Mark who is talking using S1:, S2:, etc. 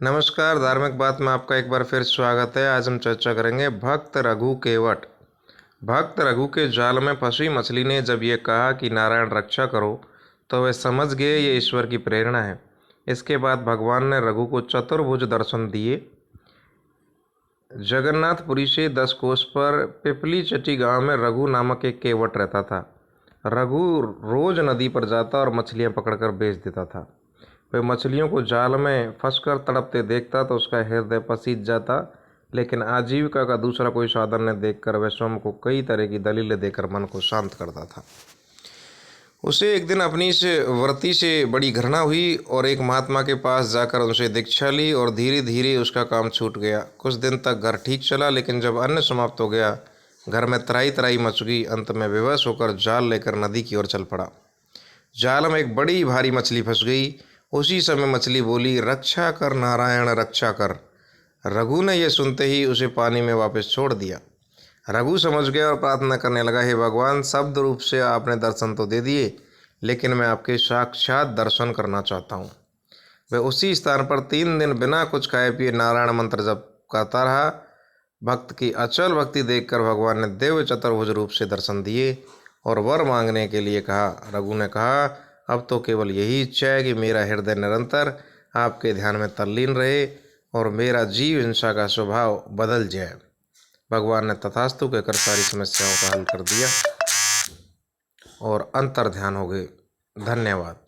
S1: नमस्कार, धार्मिक बात में आपका एक बार फिर स्वागत है। आज हम चर्चा करेंगे भक्त रघु केवट। भक्त रघु के जाल में फंसी मछली ने जब ये कहा कि नारायण रक्षा करो, तो वे समझ गए ये ईश्वर की प्रेरणा है। इसके बाद भगवान ने रघु को चतुर्भुज दर्शन दिए। जगन्नाथपुरी से 10 कोस पर पिपली चटी गांव में रघु नामक एक केवट रहता था। रघु रोज नदी पर जाता और मछलियां पकड़कर बेच देता था। वह मछलियों को जाल में फंसकर तड़पते देखता तो उसका हृदय पसीज जाता, लेकिन आजीविका का दूसरा कोई साधन न देखकर वह स्वयं को कई तरह की दलीलें देकर मन को शांत करता था। उसे एक दिन अपनी इस व्रती से बड़ी घृणा हुई और एक महात्मा के पास जाकर उनसे दीक्षा ली और धीरे धीरे उसका काम छूट गया। कुछ दिन तक घर ठीक चला, लेकिन जब अन्न समाप्त हो गया, घर में तराई तराई मच गई। अंत में बेवश होकर जाल लेकर नदी की ओर चल पड़ा। जाल में एक बड़ी भारी मछली फंस गई। उसी समय मछली बोली, रक्षा कर नारायण रक्षा कर। रघु ने यह सुनते ही उसे पानी में वापस छोड़ दिया। रघु समझ गया और प्रार्थना करने लगा, हे भगवान, शब्द रूप से आपने दर्शन तो दे दिए, लेकिन मैं आपके साक्षात दर्शन करना चाहता हूँ। वह उसी स्थान पर 3 दिन बिना कुछ खाए पिए नारायण मंत्र जप करता रहा। भक्त की अचल भक्ति देखकर भगवान ने दिव्य चतुर्भुज रूप से दर्शन दिए और वर मांगने के लिए कहा। रघु ने कहा, अब तो केवल यही इच्छा है कि मेरा हृदय निरंतर आपके ध्यान में तल्लीन रहे और मेरा जीव हिंसा का स्वभाव बदल जाए। भगवान ने तथास्तु कहकर सारी समस्याओं का हल कर दिया और अंतर ध्यान हो गए। धन्यवाद।